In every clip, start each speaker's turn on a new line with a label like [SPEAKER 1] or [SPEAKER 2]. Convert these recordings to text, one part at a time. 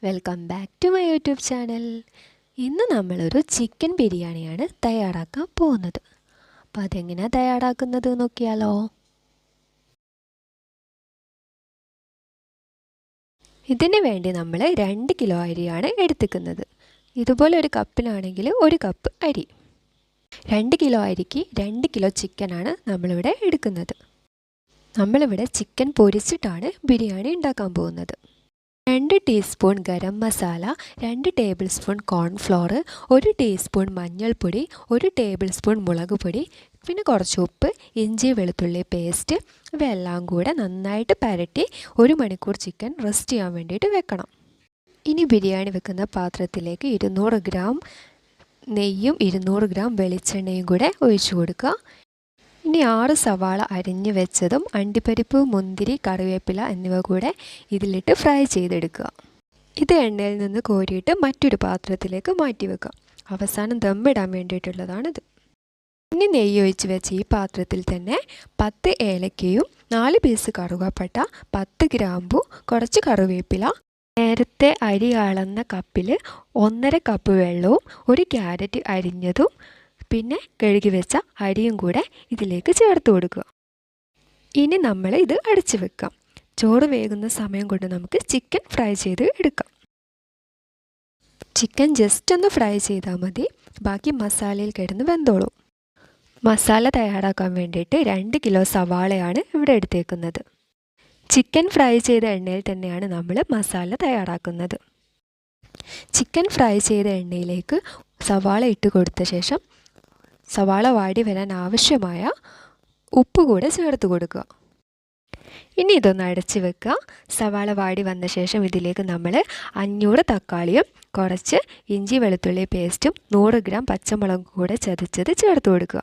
[SPEAKER 1] Welcome back to my YouTube channel. ഇന്ന് നമ്മളൊരു chicken ബിരിയാണിയാണ് തയ്യാറാക്കാൻ പോകുന്നത്. അപ്പോൾ അതെങ്ങനെയാണ് തയ്യാറാക്കുന്നത് നോക്കിയാലോ. ഇതിന് വേണ്ടി നമ്മൾ 2 കിലോ അരിയാണ് എടുത്തിക്കുന്നത്. ഇതുപോലെ ഒരു കപ്പിലാണെങ്കിൽ 1 കപ്പ് അരി. 2 കിലോ അരിക്ക് 2 കിലോ ചിക്കനാണ് നമ്മളിവിടെ എടുക്കുന്നത്. നമ്മളിവിടെ ചിക്കൻ പൊരിച്ചിട്ടാണ് ബിരിയാണി ഉണ്ടാക്കാൻ പോകുന്നത്. 2 teaspoon garam masala, 2 table spoon cornflour, 1 teaspoon മഞ്ഞൾപ്പൊടി, 1 ടേബിൾ സ്പൂൺ മുളക് പൊടി, പിന്നെ കുറച്ച് ഉപ്പ്, ഇഞ്ചി വെളുത്തുള്ളി പേസ്റ്റ്, ഇവയെല്ലാം കൂടെ നന്നായിട്ട് പരട്ടി 1 മണിക്കൂർ ചിക്കൻ റെസ്റ്റ് ചെയ്യാൻ വേണ്ടിയിട്ട് വെക്കണം. ഇനി ബിരിയാണി വെക്കുന്ന പാത്രത്തിലേക്ക് 200 ഗ്രാം നെയ്യും 200 ഗ്രാം വെളിച്ചെണ്ണയും കൂടെ ഒഴിച്ചു കൊടുക്കുക. ഇനി 6 സവാള അരിഞ്ഞു വെച്ചതും അണ്ടിപ്പരിപ്പ്, മുന്തിരി, കറിവേപ്പില എന്നിവ കൂടെ ഇതിലിട്ട് ഫ്രൈ ചെയ്തെടുക്കുക. ഇത് എണ്ണയിൽ നിന്ന് കോരിയിട്ട് മറ്റൊരു പാത്രത്തിലേക്ക് മാറ്റി വെക്കുക. അവസാനം ദമ്മിടാൻ വേണ്ടിയിട്ടുള്ളതാണിത്. ഇനി നെയ്യ് ഒഴിച്ച് വെച്ച ഈ പാത്രത്തിൽ തന്നെ 10 ഏലക്കയും 4 പീസ് കറുവപ്പട്ട, 10 ഗ്രാമ്പു, കുറച്ച് കറിവേപ്പില, നേരത്തെ അരി അളന്ന കപ്പിൽ 1.5 കപ്പ് വെള്ളവും 1 ക്യാരറ്റ് അരിഞ്ഞതും പിന്നെ കഴുകി വെച്ച അരിയും കൂടെ ഇതിലേക്ക് ചേർത്ത് കൊടുക്കുക. ഇനി നമ്മൾ ഇത് അടച്ചു വെക്കാം. ചോറ് വേകുന്ന സമയം കൊണ്ട് നമുക്ക് ചിക്കൻ ഫ്രൈ ചെയ്ത് എടുക്കാം. ചിക്കൻ ജസ്റ്റ് ഒന്ന് ഫ്രൈ ചെയ്താൽ മതി, ബാക്കി മസാലയിൽ കിടന്ന് വെന്തോളും. മസാല തയ്യാറാക്കാൻ വേണ്ടിയിട്ട് 2 കിലോ സവാളയാണ് ഇവിടെ എടുത്തേക്കുന്നത്. ചിക്കൻ ഫ്രൈ ചെയ്ത എണ്ണയിൽ തന്നെയാണ് നമ്മൾ മസാല തയ്യാറാക്കുന്നത്. ചിക്കൻ ഫ്രൈ ചെയ്ത എണ്ണയിലേക്ക് സവാള ഇട്ട് കൊടുത്ത ശേഷം സവാള വാടി വരാൻ ആവശ്യമായ ഉപ്പ് കൂടെ ചേർത്ത് കൊടുക്കുക. ഇനി ഇതൊന്ന് അടച്ച് വെക്കുക. സവാള വാടി വന്ന ശേഷം ഇതിലേക്ക് നമ്മൾ 500 തക്കാളിയും കുറച്ച് ഇഞ്ചി വെളുത്തുള്ളി പേസ്റ്റും 100 ഗ്രാം പച്ചമുളകും കൂടെ ചതച്ചത് ചേർത്ത് കൊടുക്കുക.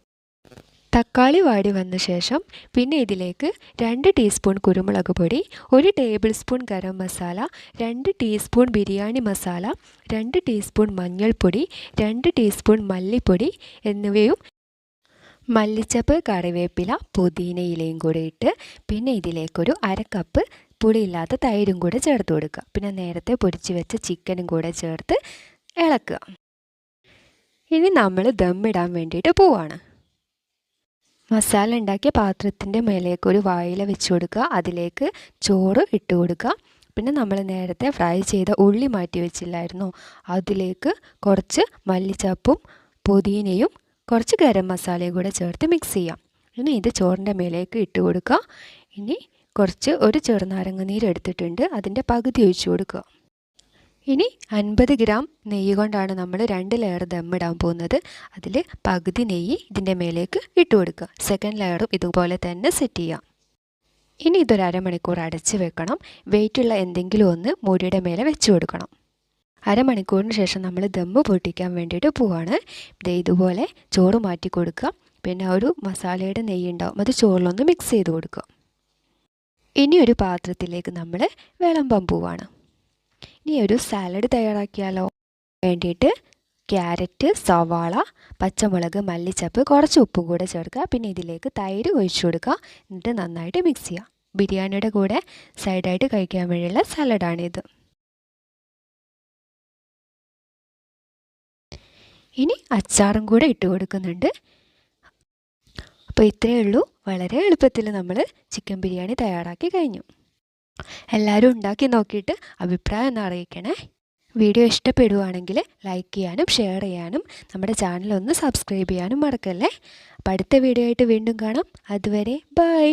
[SPEAKER 1] തക്കാളി വാടി വന്ന ശേഷം പിന്നെ ഇതിലേക്ക് 2 ടീസ്പൂൺ കുരുമുളക് പൊടി, 1 table spoon garam masala, 2 teaspoon biryani masala, 2 teaspoon മഞ്ഞൾപ്പൊടി, 2 ടീസ്പൂൺ മല്ലിപ്പൊടി എന്നിവയും മല്ലിച്ചപ്പ്, കറിവേപ്പില, പുതിനയിലയും കൂടെ ഇട്ട് പിന്നെ ഇതിലേക്കൊരു 1/2 കപ്പ് പുളിയില്ലാത്ത തൈരും കൂടെ ചേർത്ത് കൊടുക്കുക. പിന്നെ നേരത്തെ പൊരിച്ച് വെച്ച ചിക്കനും കൂടെ ചേർത്ത് ഇളക്കുക. ഇനി നമ്മൾ ദമ്മിടാൻ വേണ്ടിയിട്ട് പോവാണ്. മസാല ഉണ്ടാക്കിയ പാത്രത്തിൻ്റെ മേലേക്ക് ഒരു വായില വെച്ച് കൊടുക്കുക. അതിലേക്ക് ചോറ് ഇട്ട് കൊടുക്കുക. പിന്നെ നമ്മൾ നേരത്തെ ഫ്രൈ ചെയ്ത ഉള്ളി മാറ്റി വെച്ചില്ലായിരുന്നോ, അതിലേക്ക് കുറച്ച് മല്ലിച്ചപ്പും പുതിനയും കുറച്ച് ഗരം മസാലയും കൂടെ ചേർത്ത് മിക്സ് ചെയ്യാം. ഇനി ഇത് ചോറിൻ്റെ മേലേക്ക് ഇട്ട് കൊടുക്കുക. ഇനി ഒരു ചെറുനാരങ്ങ നീര് എടുത്തിട്ടുണ്ട്, അതിൻ്റെ പകുതി ഒഴിച്ചു കൊടുക്കുക. ഇനി 50 ഗ്രാം നെയ്യ് കൊണ്ടാണ് നമ്മൾ 2 ലെയർ ദമ്മിടാൻ പോകുന്നത്. അതിൽ പകുതി നെയ്യ് ഇതിൻ്റെ മേലേക്ക് ഇട്ട് കൊടുക്കുക. സെക്കൻഡ് ലെയറും ഇതുപോലെ തന്നെ സെറ്റ് ചെയ്യാം. ഇനി ഇതൊരു അരമണിക്കൂർ അടച്ച് വെക്കണം. വെയിറ്റുള്ള എന്തെങ്കിലും ഒന്ന് മൂടിയുടെ മേലെ വെച്ച് കൊടുക്കണം. അരമണിക്കൂറിന് ശേഷം നമ്മൾ ദമ്മ് പൊട്ടിക്കാൻ വേണ്ടിയിട്ട് പോവാണ്. ഇതുപോലെ ചോറ് മാറ്റി കൊടുക്കുക. പിന്നെ ഒരു മസാലയുടെ നെയ്യ് ഉണ്ടാവും, അത് ചോറിലൊന്ന് മിക്സ് ചെയ്ത് കൊടുക്കുക. ഇനി ഒരു പാത്രത്തിലേക്ക് നമ്മൾ വിളമ്പാൻ പോവാണ്. ഇനി ഒരു സാലഡ് തയ്യാറാക്കിയാലോ. വേണ്ടിയിട്ട് ക്യാരറ്റ്, സവാള, പച്ചമുളക്, മല്ലിച്ചപ്പ്, കുറച്ച് ഉപ്പും കൂടെ ചേർക്കുക. പിന്നെ ഇതിലേക്ക് തൈര് ഒഴിച്ചു കൊടുക്കുക. എന്നിട്ട് നന്നായിട്ട് മിക്സ് ചെയ്യുക. ബിരിയാണിയുടെ കൂടെ സൈഡായിട്ട് കഴിക്കാൻ വേണ്ടിയുള്ള സാലഡാണിത്. ഇനി അച്ചാറും കൂടെ ഇട്ട് കൊടുക്കുന്നുണ്ട്. അപ്പോൾ ഇത്രയേ ഉള്ളൂ. വളരെ എളുപ്പത്തിൽ നമ്മൾ ചിക്കൻ ബിരിയാണി തയ്യാറാക്കി കഴിഞ്ഞു. എല്ലാവരും ഉണ്ടാക്കി നോക്കിയിട്ട് അഭിപ്രായം ഒന്ന് അറിയിക്കണേ. വീഡിയോ ഇഷ്ടപ്പെടുവാണെങ്കിൽ ലൈക്ക് ചെയ്യാനും ഷെയർ ചെയ്യാനും നമ്മുടെ ചാനൽ ഒന്ന് സബ്സ്ക്രൈബ് ചെയ്യാനും മറക്കല്ലേ. അപ്പോൾ അടുത്ത വീഡിയോ ആയിട്ട് വീണ്ടും കാണാം. അതുവരെ ബൈ.